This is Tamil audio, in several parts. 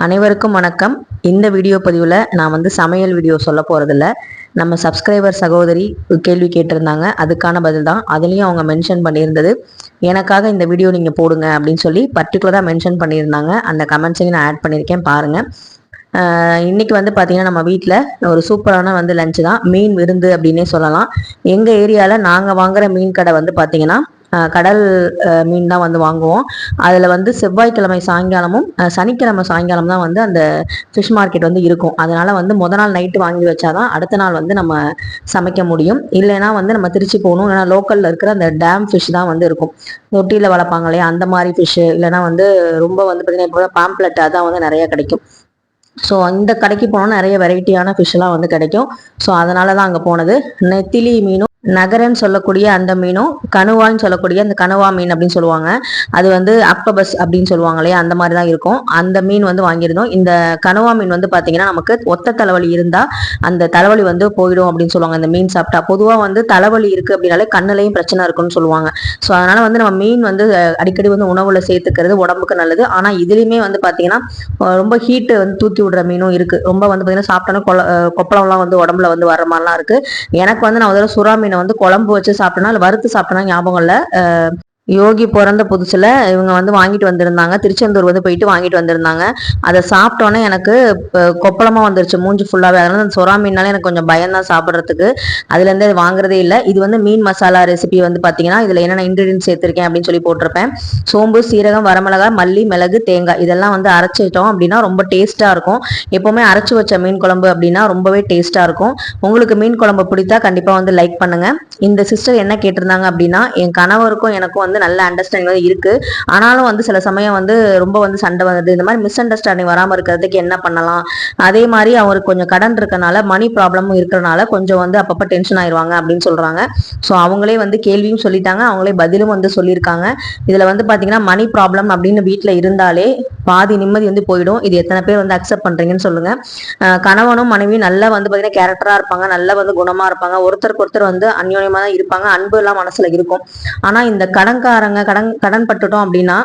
அனைவருக்கும் வணக்கம். இந்த வீடியோ பதிவில் நான் சமையல் வீடியோ சொல்ல போகிறதில்ல. நம்ம சப்ஸ்கிரைபர் சகோதரி கேள்வி கேட்டிருந்தாங்க, அதுக்கான பதில் தான். அதுலேயும் அவங்க மென்ஷன் பண்ணியிருந்தது, எனக்காக இந்த வீடியோ நீங்கள் போடுங்க அப்படின்னு சொல்லி பர்டிகுலராக மென்ஷன் பண்ணியிருந்தாங்க. அந்த கமெண்ட்ஸையும் நான் ஆட் பண்ணியிருக்கேன், பாருங்கள். இன்னைக்கு பார்த்தீங்கன்னா நம்ம வீட்டில் ஒரு சூப்பரான லஞ்சு தான். மீன் விருந்து அப்படின்னே சொல்லலாம். எங்கள் ஏரியாவில் நாங்கள் வாங்குகிற மீன் கடை பார்த்தீங்கன்னா கடல் மீன் தான் வாங்குவோம். அதில் செவ்வாய்க்கிழமை சாயங்காலமும் சனிக்கிழமை சாயங்காலம் தான் அந்த ஃபிஷ் மார்க்கெட் இருக்கும். அதனால் முத நாள் நைட்டு வாங்கி வச்சாதான் அடுத்த நாள் நம்ம சமைக்க முடியும். இல்லைன்னா நம்ம திருச்சி போகணும். ஏன்னா லோக்கலில் இருக்கிற அந்த டேம் ஃபிஷ் தான் இருக்கும். தொட்டியில் வளர்ப்பாங்க இல்லையா, அந்த மாதிரி ஃபிஷ்ஷு. இல்லைன்னா ரொம்ப பார்த்தீங்கன்னா இப்போ பாம்ப்லெட் அதான் நிறைய கிடைக்கும். ஸோ இந்த கடைக்கு போனோம்னா நிறைய வெரைட்டியான ஃபிஷ்லாம் கிடைக்கும். ஸோ அதனால தான் அங்கே போனது. நெத்திலி மீனும் நகரன்னு சொல்லக்கூடிய அந்த மீனும் கணுவான்னு சொல்லக்கூடிய அந்த கணுவா மீன் அப்படின்னு சொல்லுவாங்க. அது அக்டோபஸ் அப்படின்னு சொல்லுவாங்க இல்லையா, அந்த மாதிரி தான் இருக்கும். அந்த மீன் வாங்கியிருந்தோம். இந்த கணுவா மீன் பார்த்தீங்கன்னா நமக்கு ஒத்த தலைவலி இருந்தால் அந்த தலைவலி போயிடும் அப்படின்னு சொல்லுவாங்க. இந்த மீன் சாப்பிட்டா பொதுவாக தலைவலி இருக்குது அப்படின்னாலே கண்ணுலையும் பிரச்சனை இருக்குன்னு சொல்லுவாங்க. ஸோ அதனால நம்ம மீன் அடிக்கடி உணவுல சேர்த்துக்கிறது உடம்புக்கு நல்லது. ஆனால் இதுலேயுமே பார்த்தீங்கன்னா ரொம்ப ஹீட்டு தூக்கி விடுற மீனும் இருக்கு. ரொம்ப பார்த்தீங்கன்னா சாப்பிட்டோன்னா கொப்பளம்லாம் உடம்புல வர மாதிரிலாம் இருக்கு. எனக்கு நான் ஒரு சுறா மீன் குழம்பு வச்சு சாப்பிட்டேன்னா வறுத்து சாப்பிட்டேன்னா ஞாபகம் இல்லை. யோகி பிறந்த புதுசுல இவங்க வாங்கிட்டு வந்திருந்தாங்க. திருச்செந்தூர் போயிட்டு வாங்கிட்டு வந்திருந்தாங்க. அதை சாப்பிட்டோன்னே எனக்கு கொப்பளமா வந்துருச்சு மூஞ்சி ஃபுல்லாவே. அதனால அந்த சொரா மீனால எனக்கு கொஞ்சம் பயம்தான் சாப்பிட்றதுக்கு. அதுல இருந்து அது வாங்குறதே இல்லை. இது மீன் மசாலா ரெசிபி பாத்தீங்கன்னா இதுல என்னென்ன இன்கிரீடியன்ஸ் சேர்த்திருக்கேன் அப்படின்னு சொல்லி போட்டிருப்பேன். சோம்பு, சீரகம், வரமிளகாய், மல்லி, மிளகு, தேங்காய் இதெல்லாம் அரைச்சிட்டோம் அப்படின்னா ரொம்ப டேஸ்டா இருக்கும். எப்பவுமே அரைச்சு வச்ச மீன் குழம்பு அப்படின்னா ரொம்பவே டேஸ்டா இருக்கும். உங்களுக்கு மீன் குழம்பு பிடித்தா கண்டிப்பா லைக் பண்ணுங்க. இந்த சிஸ்டர் என்ன கேட்டிருந்தாங்க அப்படின்னா, என் கணவருக்கும் எனக்கும் நல்ல அண்டர்ஸ்டாண்டிங் இருக்கு. ஆனாலும் சில சமயம் ரொம்ப சண்டை வருது. இந்த மாதிரி மிஸ் அண்டர்ஸ்டாண்டிங் வராம இருக்கிறதுக்கு என்ன பண்ணலாம்? அதே மாதிரி அவருக்கு கொஞ்சம் கடன் இருக்கனால மணி ப்ராப்ளமும் இருக்கிறனால கொஞ்சம் அப்பப்ப டென்ஷன் ஆயிடுவாங்க அப்படின்னு சொல்றாங்க. ஸோ அவங்களே கேள்வியும் சொல்லிட்டாங்க, அவங்களே பதிலும் சொல்லியிருக்காங்க. இதுல பாத்தீங்கன்னா மணி ப்ராப்ளம் அப்படின்னு வீட்டுல இருந்தாலே பாதி நிம்மதி போயிடும். இது எத்தனை பேர் அக்செப்ட் பண்றீங்கன்னு சொல்லுங்க. கணவனும் மனைவியும் நல்லா பாத்தீங்கன்னா கேரக்டரா இருப்பாங்க, நல்லா குணமா இருப்பாங்க, ஒருத்தருக்கு ஒருத்தர் அந்யோன்யமா தான் இருப்பாங்க, அன்பு எல்லாம் மனசுல இருக்கும். ஆனா இந்த கடன் பட்டுட்டோம் அப்படின்னா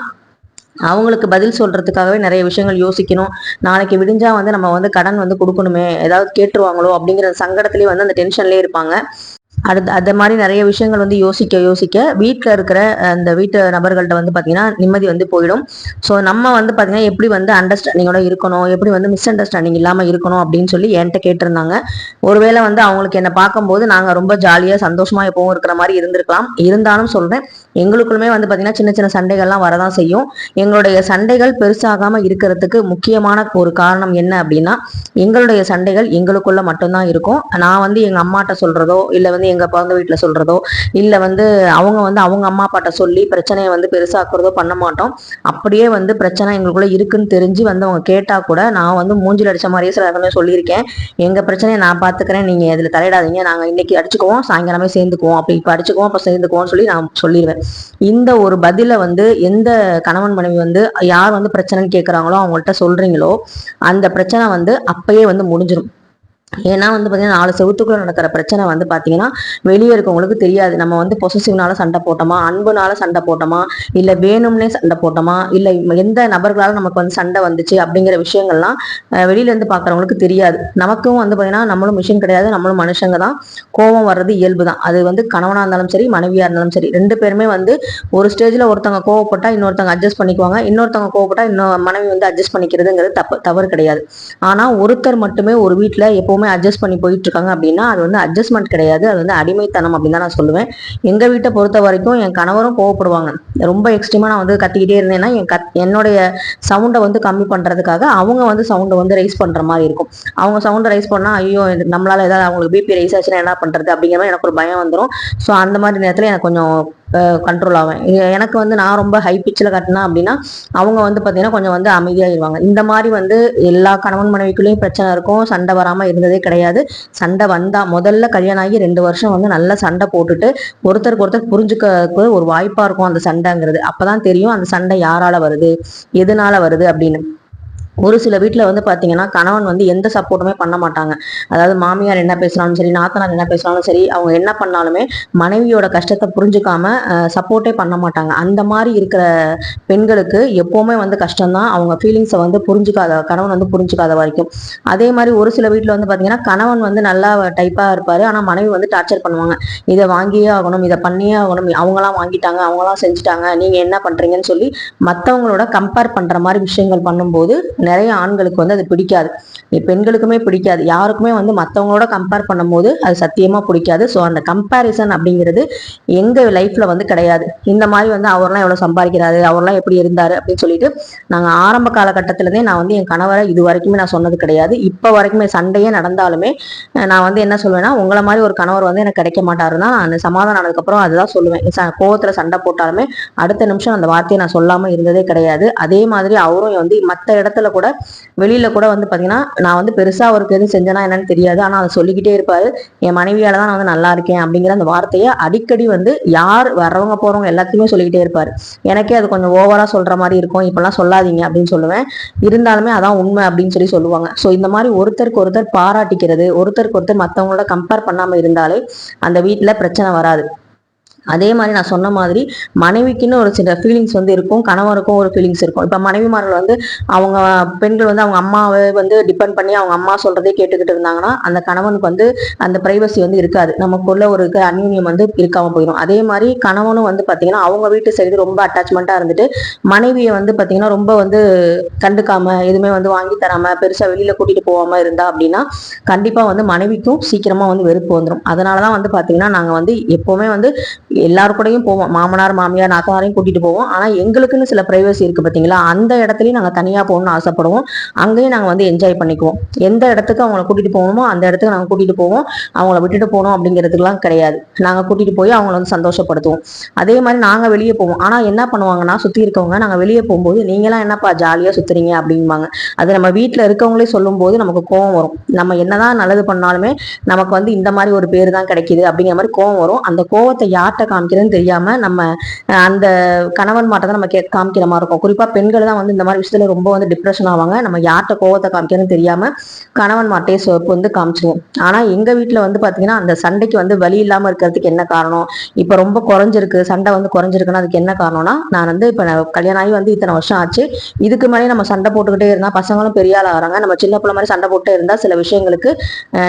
அவங்களுக்கு பதில் சொல்றதுக்காகவே நிறைய விஷயங்கள் யோசிக்கணும். நாளைக்கு விடிஞ்சா நம்ம கடன் கொடுக்கணுமே, ஏதாவது கேட்டுருவாங்களோ அப்படிங்கிற சங்கடத்திலேயே அந்த டென்ஷன்லயே இருப்பாங்க. அடுத்து அது மாதிரி நிறைய விஷயங்கள் யோசிக்க யோசிக்க வீட்டில் இருக்கிற அந்த வீட்டு நபர்கள்ட்ட பார்த்தீங்கன்னா நிம்மதி போயிடும். ஸோ நம்ம பார்த்தீங்கன்னா எப்படி அண்டர்ஸ்டாண்டிங்கோட இருக்கணும், எப்படி மிஸ் அண்டர்ஸ்டாண்டிங் இல்லாமல் இருக்கணும் அப்படின்னு சொல்லி என்கிட்ட கேட்டிருந்தாங்க. ஒருவேளை அவங்களுக்கு என்னை பார்க்கும்போது நாங்கள் ரொம்ப ஜாலியாக சந்தோஷமா எப்பவும் இருக்கிற மாதிரி இருந்திருக்கலாம். இருந்தாலும் சொல்றேன், எங்களுக்குள்ளுமே பார்த்தீங்கன்னா சின்ன சின்ன சண்டைகள்லாம் வரதான் செய்யும். எங்களுடைய சண்டைகள் பெருசாகாம இருக்கிறதுக்கு முக்கியமான ஒரு காரணம் என்ன அப்படின்னா, எங்களுடைய சண்டைகள் எங்களுக்குள்ள மட்டும்தான் இருக்கும். நான் எங்க அம்மாட்ட சொல்றதோ இல்லை எங்க பிறந்த வீட்டுல சொல்றதோ இல்ல அவங்க அவங்க அம்மா அப்பாட்ட சொல்லி பிரச்சனையை பெருசாக்குறதோ பண்ண மாட்டோம். அப்படியே பிரச்சனை எங்களுக்குள்ள இருக்குன்னு தெரிஞ்சு அவங்க கேட்டா கூட நான் மூஞ்சில் அடிச்ச மாதிரியே சில சமயம் சொல்லியிருக்கேன். எங்க பிரச்சனையை நான் பாத்துக்கிறேன், நீங்க இதுல தலையிடாதீங்க, நாங்க இன்னைக்கு அடிச்சுக்குவோம், சாயங்காலமே சேர்ந்துக்குவோம், அப்படி இப்ப அடிச்சுக்குவோம் அப்ப சேர்ந்துக்குவோம் சொல்லி நான் சொல்லிடுவேன். இந்த ஒரு பதில எந்த கணவன் மனைவி யார் பிரச்சனைன்னு கேட்கறாங்களோ அவங்கள்ட்ட சொல்றீங்களோ அந்த பிரச்சனை அப்பயே முடிஞ்சிடும். ஏன்னா பார்த்தீங்கன்னா 4 செவத்துக்குள்ள நடக்கிற பிரச்சனை பார்த்தீங்கன்னா வெளியே இருக்கவங்களுக்கு தெரியாது. நம்ம பொசசிவ்னால சண்டை போட்டோமா, அன்புனால சண்டை போட்டோமா, இல்லை வேணும்னே சண்டை போட்டோமா, இல்லை எந்த நபர்களால நமக்கு சண்டை வந்துச்சு அப்படிங்கிற விஷயங்கள்லாம் வெளியில இருந்து பார்க்குறவங்களுக்கு தெரியாது. நமக்கும் பார்த்தீங்கன்னா நம்மளும் மிஷின் கிடையாது, நம்மளும் மனுஷங்க தான். கோபம் வர்றது இயல்பு தான். அது கணவனாக இருந்தாலும் சரி, மனைவியா இருந்தாலும் சரி, 2 பேருமே ஒரு ஸ்டேஜில் ஒருத்தவங்க கோவப்பட்டா இன்னொருத்தவங்க அட்ஜஸ்ட் பண்ணிக்குவாங்க, இன்னொருத்தவங்க கோவப்பட்டா இன்னொரு மனைவி அட்ஜஸ்ட் பண்ணிக்கிறதுங்கிறது தவறு கிடையாது. ஆனால் ஒருத்தர் மட்டுமே ஒரு வீட்டில் எப்போ அட்ஜஸ்ட் பண்ணி போயிட்டு இருக்காங்க அப்படின்னா அது அட்ஜஸ்ட்மெண்ட் கிடையாது, அது அடிமைத்தனம் அப்படின்னு தான் நான் சொல்லுவேன். எங்க வீட்டை பொறுத்த வரைக்கும் என் கணவரும் கோவப்படுவாங்க. ரொம்ப எக்ஸ்ட்ரீமா நான் கத்திக்கிட்டே இருந்தேன்னா என்னுடைய சவுண்டை கம்மி பண்றதுக்காக அவங்க சவுண்டை ரைஸ் பண்ற மாதிரி இருக்கும். அவங்க சவுண்டை ரைஸ் பண்ணா ஐயோ நம்மளால ஏதாவது அவங்களுக்கு பிபி ரைஸ் ஆச்சுன்னா என்ன பண்றது அப்படிங்கிற மாதிரி எனக்கு ஒரு பயம் வந்துடும். ஸோ அந்த மாதிரி நேரத்தில் எனக்கு கொஞ்சம் கண்ட்ரோல் ஆவேன். எனக்கு நான் ரொம்ப ஹை பிச்சில் கட்டினா அப்படின்னா அவங்க பார்த்தீங்கன்னா கொஞ்சம் அமைதியாகிடுவாங்க. இந்த மாதிரி எல்லா கணவன் மனைவிக்குள்ளேயும் பிரச்சனை இருக்கும். சண்டை வராமல் இருந்ததே கிடையாது. சண்டை வந்தா முதல்ல கல்யாணம் ஆகி 2 வருஷம் நல்லா சண்டை போட்டுட்டு ஒருத்தருக்கு ஒருத்தர் புரிஞ்சுக்க ஒரு வாய்ப்பா இருக்கும் அந்த சண்டைங்கிறது. அப்பதான் தெரியும் அந்த சண்டை யாரால வருது, எதனால வருது அப்படின்னு. ஒரு சில வீட்டில் வந்து பார்த்தீங்கன்னா கணவன் வந்து எந்த சப்போர்ட்டுமே பண்ண மாட்டாங்க. அதாவது மாமியார் என்ன பேசினாலும் சரி, நாத்தனார் என்ன பேசினாலும் சரி, அவங்க என்ன பண்ணாலுமே மனைவியோட கஷ்டத்தை புரிஞ்சுக்காம சப்போர்ட்டே பண்ண மாட்டாங்க. அந்த மாதிரி இருக்கிற பெண்களுக்கு எப்போவுமே வந்து கஷ்டம்தான், அவங்க ஃபீலிங்ஸை வந்து புரிஞ்சுக்காத கணவன் வந்து புரிஞ்சுக்காத வரைக்கும். அதே மாதிரி ஒரு சில வீட்டில் வந்து பார்த்தீங்கன்னா கணவன் வந்து நல்லா டைப்பாக இருப்பார், ஆனால் மனைவி வந்து டார்ச்சர் பண்ணுவாங்க. இதை வாங்கியே ஆகணும், இதை பண்ணியே ஆகணும், அவங்களாம் வாங்கிட்டாங்க, அவங்களாம் செஞ்சுட்டாங்க, நீங்கள் என்ன பண்ணுறீங்கன்னு சொல்லி மற்றவங்களோட கம்பேர் பண்ணுற மாதிரி விஷயங்கள் பண்ணும்போது நிறைய ஆண்களுக்கு வந்து அது பிடிக்காது. பெண்களுக்குமே பிடிக்காது, யாருக்குமே வந்து மற்றவங்களோட கம்பேர் பண்ணும்போது அது சத்தியமா பிடிக்காது. ஸோ அந்த கம்பேரிசன் அப்படிங்கிறது எங்க லைஃப்ல வந்து கிடையாது. இந்த மாதிரி வந்து அவர்லாம் எவ்வளவு சம்பாதிக்கிறாரு, அவர்லாம் எப்படி இருந்தாரு அப்படின்னு சொல்லிட்டு நாங்க ஆரம்ப காலகட்டத்திலேருந்தே நான் வந்து என் கணவரை இது வரைக்குமே நான் சொன்னது கிடையாது. இப்ப வரைக்குமே சண்டையே நடந்தாலுமே நான் வந்து என்ன சொல்லுவேன்னா, உங்களை மாதிரி ஒரு கணவர் வந்து எனக்கு கிடைக்க மாட்டாருன்னா நான் சமாதானம் ஆனதுக்கப்புறம் அதுதான் சொல்லுவேன். கோவத்துல சண்டை போட்டாலுமே அடுத்த நிமிஷம் அந்த வார்த்தையை நான் சொல்லாம இருந்ததே கிடையாது. அதே மாதிரி அவரும் வந்து மற்ற இடத்துல கூட வெளியில கூட வந்து பாத்தீங்கன்னா நான் வந்து பெருசா அவருக்கு எதுவும் செஞ்சேனா என்னன்னு தெரியாது, ஆனா அதை சொல்லிக்கிட்டே இருப்பாரு. என் மனைவியால தான் நான் வந்து நல்லா இருக்கேன் அப்படிங்கிற அந்த வார்த்தையை அடிக்கடி வந்து யார் வர்றவங்க போறவங்க எல்லாத்தையுமே சொல்லிக்கிட்டே இருப்பாரு. எனக்கே அது கொஞ்சம் ஓவரா சொல்ற மாதிரி இருக்கும், இப்பெல்லாம் சொல்லாதீங்க அப்படின்னு சொல்லுவேன். இருந்தாலுமே அதான் உண்மை அப்படின்னு சொல்லி சொல்லுவாங்க. ஸோ இந்த மாதிரி ஒருத்தருக்கு ஒருத்தர் பாராட்டிக்கிறது, ஒருத்தருக்கு ஒருத்தர் மற்றவங்களோட கம்பேர் பண்ணாம இருந்தாலே அந்த வீட்டுல பிரச்சனை வராது. அதே மாதிரி நான் சொன்ன மாதிரி மனைவிக்குன்னு ஒரு சில ஃபீலிங்ஸ் வந்து இருக்கும், கணவருக்கும் ஒரு ஃபீலிங்ஸ் இருக்கும். இப்போ மனைவிமார்கள் வந்து அவங்க பெண்கள் வந்து அவங்க அம்மாவை வந்து டிபெண்ட் பண்ணி அவங்க அம்மா சொல்றதே கேட்டுக்கிட்டு இருந்தாங்கன்னா அந்த கணவனுக்கு வந்து அந்த பிரைவசி வந்து இருக்காது, நமக்குள்ள ஒரு அந்யூன்யம் வந்து இருக்காம போயிடும். அதே மாதிரி கணவனும் வந்து பார்த்தீங்கன்னா அவங்க வீட்டு சைடு ரொம்ப அட்டாச்மெண்ட்டாக இருந்துட்டு மனைவியை வந்து பார்த்தீங்கன்னா ரொம்ப வந்து கண்டுக்காம எதுவுமே வந்து வாங்கி தராம பெருசாக வெளியில கூட்டிட்டு போகாம இருந்தா அப்படின்னா கண்டிப்பா வந்து மனைவிக்கும் சீக்கிரமா வந்து வெறுப்பு வந்துடும். அதனாலதான் வந்து பார்த்தீங்கன்னா நாங்கள் வந்து எப்பவுமே வந்து எல்லாரு கூடயும் போவோம், மாமனார் மாமியார் நாத்தனாரையும் கூட்டிட்டு போவோம். ஆனா எங்களுக்குன்னு சில பிரைவசி இருக்கு பாத்தீங்களா, அந்த இடத்துலயும் நாங்க தனியா போகணும்னு ஆசைப்படுவோம். அங்கேயும் நாங்க வந்து என்ஜாய் பண்ணிக்குவோம். எந்த இடத்துக்கு அவங்களை கூட்டிட்டு போகணுமோ அந்த இடத்துக்கு நாங்க கூட்டிட்டு போவோம். அவங்கள விட்டுட்டு போகணும் அப்படிங்கிறதுக்குலாம் கிடையாது, நாங்க கூட்டிட்டு போய் அவங்கள வந்து சந்தோஷப்படுத்துவோம். அதே மாதிரி நாங்க வெளியே போவோம். ஆனா என்ன பண்ணுவாங்கன்னா சுத்தி இருக்கவங்க நாங்க வெளியே போகும்போது நீங்களாம் என்னப்பா ஜாலியா சுத்துறீங்க அப்படிம்பாங்க. அது நம்ம வீட்டுல இருக்கவங்களே சொல்லும் போது நமக்கு கோவம் வரும். நம்ம என்னதான் நல்லது பண்ணாலுமே நமக்கு வந்து இந்த மாதிரி ஒரு பேர் தான் கிடைக்குது அப்படிங்கிற மாதிரி கோவம் வரும். அந்த கோவத்தை யார்கிட்ட காமிக்கிறதுன்னு தெரியாம நம்ம அந்த கணவன் மாட்ட தான் நம்ம காமிக்கிற மாதிரி இருக்கும். குறிப்பா பெண்கள் தான் வந்து இந்த மாதிரி விஷயத்துல ரொம்ப வந்து டிப்ரெஷன் ஆவாங்க. நம்ம யார்கிட்ட கோவத்தை காமிக்கிறதுன்னு தெரியாம கணவன் மாட்டையே சோப்பு வந்து காமிச்சிருவோம். ஆனா எங்க வீட்டுல வந்து பாத்தீங்கன்னா அந்த சண்டைக்கு வந்து வழி இல்லாம இருக்கிறதுக்கு என்ன காரணம், இப்ப ரொம்ப குறைஞ்சிருக்கு, சண்டை வந்து குறைஞ்சிருக்குன்னா அதுக்கு என்ன காரணம்னா, நான் வந்து இப்ப கல்யாணம் ஆகி வந்து இத்தனை வருஷம் ஆச்சு, இதுக்கு மேலே நம்ம சண்டை போட்டுக்கிட்டே இருந்தா பசங்களும் பெரிய ஆள் ஆகிறாங்க, நம்ம சின்ன பிள்ளை மாதிரி சண்டை போட்டே இருந்தா சில விஷயங்களுக்கு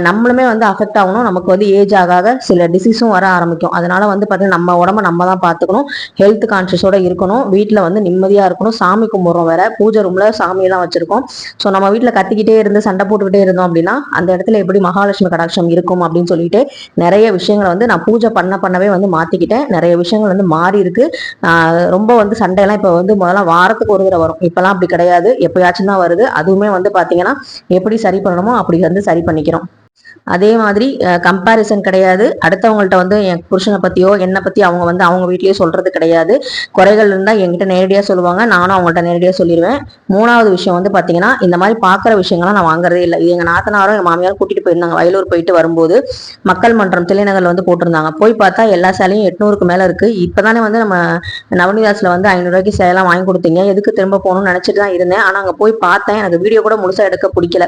நம்மளுமே வந்து அஃபெக்ட் ஆகணும். நமக்கு வந்து ஏஜ் ஆக சில டிசீஸும் வர ஆரம்பிக்கும். அதனால வந்து பார்த்தீங்கன்னா நம்ம உடம்ப நம்ம தான் பார்த்துக்கணும், ஹெல்த் கான்சியஸோட இருக்கணும், வீட்டில் வந்து நிம்மதியாக இருக்கணும். சாமி கும்பிட்றோம், வேற பூஜை ரூம்ல சாமியெல்லாம் வச்சிருக்கோம். ஸோ நம்ம வீட்டில் கத்திக்கிட்டே இருந்து சண்டை போட்டுக்கிட்டே இருந்தோம் அப்படின்னா அந்த இடத்துல எப்படி மகாலட்சுமி கடாட்சம் இருக்கும் அப்படின்னு சொல்லிட்டு நிறைய விஷயங்களை வந்து நான் பூஜை பண்ணவே வந்து மாத்திக்கிட்டேன். நிறைய விஷயங்கள் வந்து மாறி இருக்கு. ரொம்ப வந்து சண்டையெல்லாம் இப்போ வந்து முதல்ல வாரத்துக்கு ஒரு தடவை வரும், இப்பெல்லாம் அப்படி கிடையாது, எப்பயாச்சும் தான் வருது. அதுவுமே வந்து பார்த்தீங்கன்னா எப்படி சரி பண்ணணுமோ அப்படி வந்து சரி பண்ணிக்கிறோம். அதே மாதிரி கம்பாரிசன் கிடையாது. அடுத்தவங்கள்ட்ட வந்து என் புருஷனை பத்தியோ என்னை பத்தி அவங்க வந்து அவங்க வீட்லயே சொல்றது கிடையாது. குறைகள் இருந்தா என்கிட்ட நேரடியா சொல்லுவாங்க, நானும் அவங்கள்ட்ட நேரடியா சொல்லிடுவேன். மூணாவது விஷயம் வந்து பாத்தீங்கன்னா இந்த மாதிரி பாக்குற விஷயங்கள்லாம் நான் வாங்குறதே இல்லை. இது எங்க நாத்தனாரும் எங்க மாமியாரும் கூட்டிட்டு போயிருந்தாங்க. வயலூர் போயிட்டு வரும்போது மக்கள் மன்றம் தில்லைநகர்ல வந்து போட்டிருந்தாங்க. போய் பார்த்தா எல்லா சேலையும் 800க்கு மேல இருக்கு. இப்பதானே வந்து நம்ம நவனிதாஸ்ல வந்து 500 ரூபாய்க்கு சேலாம் வாங்கி கொடுத்தீங்க, எதுக்கு திரும்ப போகணும்னு நினைச்சிட்டு தான் இருந்தேன். ஆனா அங்க போய் பார்த்தேன், எனக்கு வீடியோ கூட முழுசா எடுக்க பிடிக்கல.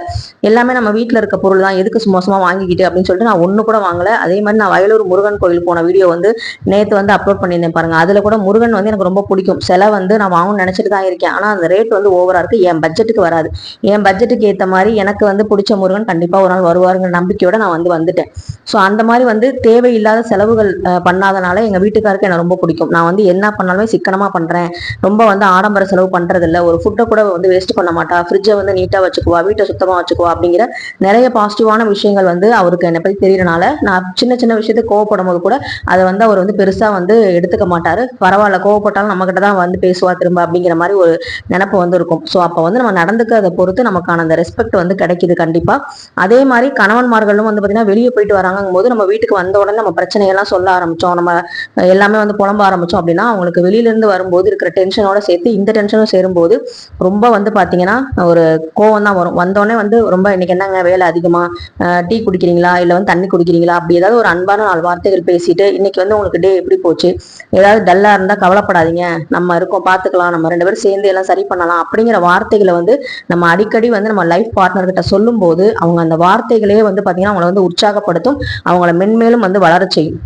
எல்லாமே நம்ம வீட்டுல இருக்க பொருள் தான், எதுக்கு சும்மா வாங்கிக்கிட்டு அப்படின்னு சொல்லிட்டு நான் ஒண்ணு கூட வாங்கல. அதே மாதிரி நான் வயலூர் முருகன் கோயில் போன வீடியோ வந்து நேத்து வந்து அப்லோட் பண்ணியிருந்தேன் பாருங்க. அதுல கூட முருகன் வந்து எனக்கு ரொம்ப பிடிக்கும். சிலை வந்து நான் வாங்கணும்னு நினைச்சிட்டு தான் இருக்கேன். ஆனா அந்த ரேட் வந்து ஓவரா இருக்கு, என் பட்ஜெட்டுக்கு வராது. என் பட்ஜெட்டுக்கு ஏத்த மாதிரி எனக்கு வந்து பிடிச்ச முருகன் கண்டிப்பா ஒரு நாள் வருவாருங்கிற நம்பிக்கையோட நான் வந்து வந்துட்டேன். ஸோ அந்த மாதிரி வந்து தேவையில்லாத செலவுகள் பண்ணாதனால எங்க வீட்டுக்காருக்கு எனக்கு ரொம்ப பிடிக்கும். நான் வந்து என்ன பண்ணாலுமே சிக்கனமா பண்றேன், ரொம்ப வந்து ஆடம்பர செலவு பண்றது இல்லை, ஒரு ஃபுட்டை கூட வந்து வேஸ்ட் பண்ண மாட்டா, ஃப்ரிட்ஜை வந்து நீட்டா வச்சுக்குவா, வீட்டை சுத்தமா வச்சுக்குவா அப்படிங்கிற நிறைய பாசிட்டிவான விஷயங்கள் வந்து அவருக்கு என்னை பத்தி தெரியறனால நான் சின்ன சின்ன விஷயத்துக்கு கோவப்படும் போது கூட அதை வந்து அவர் வந்து பெருசா வந்து எடுத்துக்க மாட்டாரு. பரவாயில்ல, கோவப்பட்டாலும் நம்ம கிட்ட தான் வந்து பேசுவா திரும்ப அப்படிங்கிற மாதிரி ஒரு நினைப்பு வந்து இருக்கும். ஸோ அப்போ வந்து நம்ம நடந்துக்கிறத பொறுத்து நமக்கான அந்த ரெஸ்பெக்ட் வந்து கிடைக்குது கண்டிப்பா. அதே மாதிரி கணவன்மார்களும் வந்து பாத்தீங்கன்னா வெளியே போயிட்டு வராங்கும் போது நம்ம வீட்டுக்கு வந்த உடனே நம்ம பிரச்சனையெல்லாம் சொல்ல ஆரம்பிச்சோம், நம்ம எல்லாமே வந்து புலம்ப ஆரம்பிச்சோம் அப்படின்னா அவங்களுக்கு வெளியில இருந்து வரும்போது இருக்கிற டென்ஷனோட சேர்த்து இந்த டென்ஷனும் சேரும்போது ரொம்ப வந்து பாத்தீங்கன்னா ஒரு கோவம் தான் வரும். வந்தோடனே வந்து ரொம்ப இன்னைக்கு என்னங்க வேலை அதிகமா, டீ குடிக்கிறீங்களா இல்லை வந்து தண்ணி குடிக்கிறீங்களா, அப்படி ஏதாவது ஒரு அன்பான 4 வார்த்தைகள் பேசிட்டு இன்னைக்கு வந்து உங்களுக்கு டே எப்படி போச்சு, ஏதாவது டல்லா இருந்தா கவலைப்படாதீங்க, நம்ம இருக்கோம் பார்த்துக்கலாம், நம்ம 2 பேரும் சேர்ந்து எல்லாம் சரி பண்ணலாம் அப்படிங்கிற வார்த்தைகளை வந்து நம்ம அடிக்கடி வந்து நம்ம லைஃப் பார்ட்னர் கிட்ட சொல்லும் போது அவங்க அந்த வார்த்தைகளே வந்து பாத்தீங்கன்னா அவங்கள வந்து உற்சாகப்படுத்தும், அவங்கள மென்மேலும் வந்து வளர செய்யும்.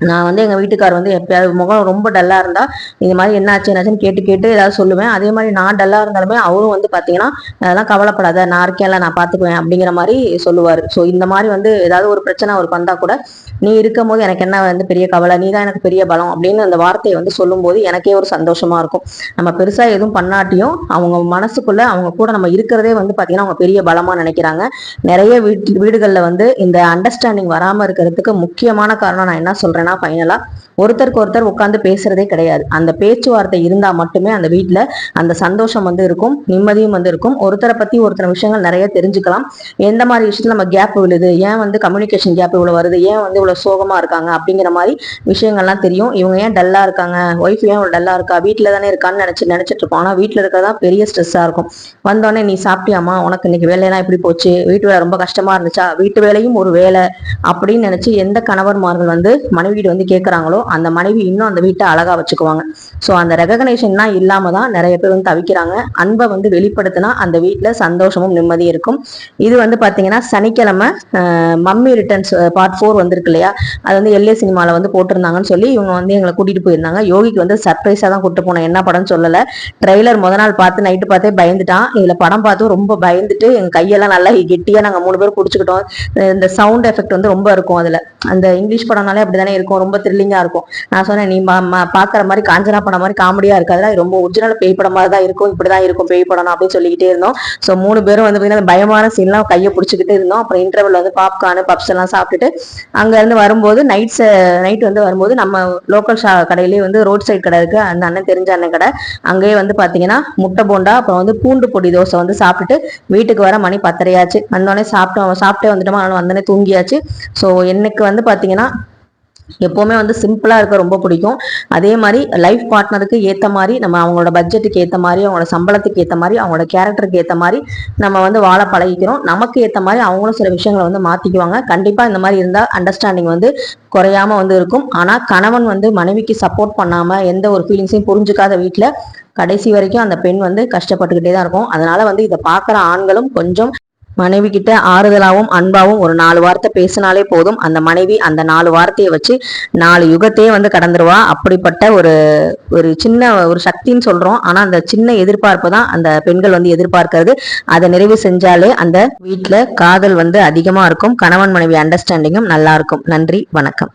நான் வந்து எங்கள் வீட்டுக்கார் வந்து எப்பயாவது முகம் ரொம்ப டல்லாக இருந்தால் இந்த மாதிரி என்னாச்சுன்னு கேட்டு கேட்டு ஏதாவது சொல்லுவேன். அதே மாதிரி நான் டல்லாக இருந்தாலுமே அவரும் வந்து பார்த்தீங்கன்னா அதெல்லாம் கவலைப்படாத, நான் இருக்கேன்ல, நான் பார்த்துக்குவேன் அப்படிங்கிற மாதிரி சொல்லுவார். ஸோ இந்த மாதிரி வந்து ஏதாவது ஒரு பிரச்சனை அவருக்கு வந்தால் கூட நீ இருக்கும் போது எனக்கு என்ன வந்து பெரிய கவலை, நீ தான் எனக்கு பெரிய பலம் அப்படின்னு அந்த வார்த்தையை வந்து சொல்லும்போது எனக்கே ஒரு சந்தோஷமா இருக்கும். நம்ம பெருசாக எதுவும் பண்ணாட்டியும் அவங்க மனசுக்குள்ள அவங்க கூட நம்ம இருக்கிறதே வந்து பார்த்தீங்கன்னா அவங்க பெரிய பலமா நினைக்கிறாங்க. நிறைய வீடுகளில் வந்து இந்த அண்டர்ஸ்டாண்டிங் வராமல் இருக்கிறதுக்கு முக்கியமான காரணம் நான் என்ன சொல்றேன்னா, ஃபைனலா ஒருத்தருக்கு ஒருத்தர் உட்காந்து பேசுறதே கிடையாது. அந்த பேச்சுவார்த்தை இருந்தா மட்டுமே அந்த வீட்டுல அந்த சந்தோஷம் வந்து இருக்கும், நிம்மதியும் வந்து இருக்கும். ஒருத்தரை பத்தி ஒருத்தர் விஷயங்கள் நிறைய தெரிஞ்சுக்கலாம். எந்த மாதிரி விஷயத்துல நம்ம கேப் விழுது, ஏன் வந்து கம்யூனிகேஷன் கேப் இவ்வளவு வருது, ஏன் வந்து இவ்வளவு சோகமா இருக்காங்க அப்படிங்கிற மாதிரி விஷயங்கள்லாம் தெரியும். இவங்க ஏன் டல்லா இருக்காங்க, ஒய்ஃப் ஏன் இவ்வளவு டல்லா இருக்கா, வீட்டுல தானே இருக்கான்னு நினைச்சிட்டு இருப்போம். ஆனா வீட்டுல இருக்கிறதா பெரிய ஸ்ட்ரெஸ்ஸா இருக்கும். வந்தோடனே நீ சாப்பிட்டியாமா, உனக்கு இன்னைக்கு வேலையெல்லாம் எப்படி போச்சு, வீட்டு வேலை ரொம்ப கஷ்டமா இருந்துச்சா, வீட்டு வேலையும் ஒரு வேலை அப்படின்னு நினைச்சு எந்த கணவர்மார்கள் வந்து மனைவி வந்து கேட்கறாங்களோ அந்த மனைவி இன்னும் அந்த வீட்டை அழகா வச்சுக்குவாங்க. ஸோ அந்த ரெகக்னேஷன்லாம் இல்லாம தான் நிறைய பேர் வந்து தவிக்கிறாங்க. அன்பை வந்து வெளிப்படுத்தினா அந்த வீட்டுல சந்தோஷமும் நிம்மதியும் இருக்கும். இது வந்து பாத்தீங்கன்னா சனிக்கிழமை மம்மி ரிட்டர்ன்ஸ் பார்ட் 4 வந்திருக்கு இல்லையா, அது வந்து எல்ஏ சினிமால வந்து போட்டிருந்தாங்கன்னு சொல்லி இவங்க வந்து எங்களை கூட்டிட்டு போயிருந்தாங்க. யோகிக்கு வந்து சர்ப்ரைஸா தான் கூட்டு போனோம். என்ன படம்னு சொல்லல, ட்ரெய்லர் முத நாள் பார்த்து நைட்டு பார்த்தே பயந்துட்டான். இதுல படம் பார்த்து ரொம்ப பயந்துட்டு எங்க கையெல்லாம் நல்லா கெட்டியா நாங்க 3 பேர் பிடிச்சிக்கிட்டோம். இந்த சவுண்ட் எஃபெக்ட் வந்து ரொம்ப இருக்கும் அதுல. அந்த இங்கிலீஷ் படம்னாலே அப்படித்தானே இருக்கும், ரொம்ப த்ரில்லிங்கா இருக்கும். நான் சொன்னேன், நீ பாக்குற மாதிரி காஞ்சனா படம் மாதிரி காமெடியா இருக்காதுல, ரொம்ப ஒரிஜினல் பேய் படம் மாதிரி தான் இருக்கும், இப்படிதான் இருக்கும் பேய் படம் அப்படின்னு சொல்லிக்கிட்டே இருந்தோம். ஸோ 3 பேரும் வந்து பயமான சீன்லாம் கையை பிடிச்சிக்கிட்டு இருந்தோம். அப்புறம் இன்டர்வல் வந்து பாப்கார்னு பப்ஸ் எல்லாம் சாப்பிட்டுட்டு அங்க இருந்து வரும்போது நைட் வந்து வரும்போது நம்ம லோக்கல் கடையிலேயே வந்து ரோட் சைட் கடை இருக்கு, அந்த அண்ணன் தெரிஞ்ச அண்ணன் கடை, அங்கேயே வந்து பாத்தீங்கன்னா முட்டை போண்டா அப்புறம் வந்து பூண்டு பொடி தோசை வந்து சாப்பிட்டுட்டு வீட்டுக்கு வர மணி 10:30 ஆச்சு. வந்தோடனே சாப்பிட்டே வந்துட்டோமா, வந்தோடனே தூங்கியாச்சு. ஸோ எனக்கு வந்து பாத்தீங்கன்னா எப்பவுமே வந்து சிம்பிளா இருக்க ரொம்ப பிடிக்கும். அதே மாதிரி லைஃப் பார்ட்னருக்கு ஏத்த மாதிரி நம்ம அவங்களோட பட்ஜெட்டுக்கு ஏத்த மாதிரி, அவங்களோட சம்பளத்துக்கு ஏத்த மாதிரி, அவங்களோட கேரக்டருக்கு ஏத்த மாதிரி நம்ம வந்து வாழ பழகிக்கிறோம். நமக்கு ஏத்த மாதிரி அவங்களும் சில விஷயங்களை வந்து மாத்திக்குவாங்க. கண்டிப்பா இந்த மாதிரி இருந்தா அண்டர்ஸ்டாண்டிங் வந்து குறையாம வந்து இருக்கும். ஆனா கணவன் வந்து மனைவிக்கு சப்போர்ட் பண்ணாம எந்த ஒரு ஃபீலிங்ஸையும் புரிஞ்சுக்காத வீட்டுல கடைசி வரைக்கும் அந்த பெண் வந்து கஷ்டப்பட்டுக்கிட்டே தான் இருக்கும். அதனால வந்து இதை பாக்குற ஆண்களும் கொஞ்சம் மனைவி கிட்ட ஆறுதலாவும் அன்பாவும் ஒரு 4 வார்த்தை பேசினாலே போதும். அந்த மனைவி அந்த 4 வார்த்தையை வச்சு 4 யுகத்தையே வந்து கடந்துருவா. அப்படிப்பட்ட ஒரு சின்ன ஒரு சக்தின்னு சொல்றோம். ஆனா அந்த சின்ன எதிர்பார்ப்பு தான் அந்த பெண்கள் வந்து எதிர்பார்க்கிறது. அதை நிறைவு செஞ்சாலே அந்த வீட்டுல காதல் வந்து அதிகமா இருக்கும். கணவன் மனைவி அண்டர்ஸ்டாண்டிங்கும் நல்லா இருக்கும். நன்றி, வணக்கம்.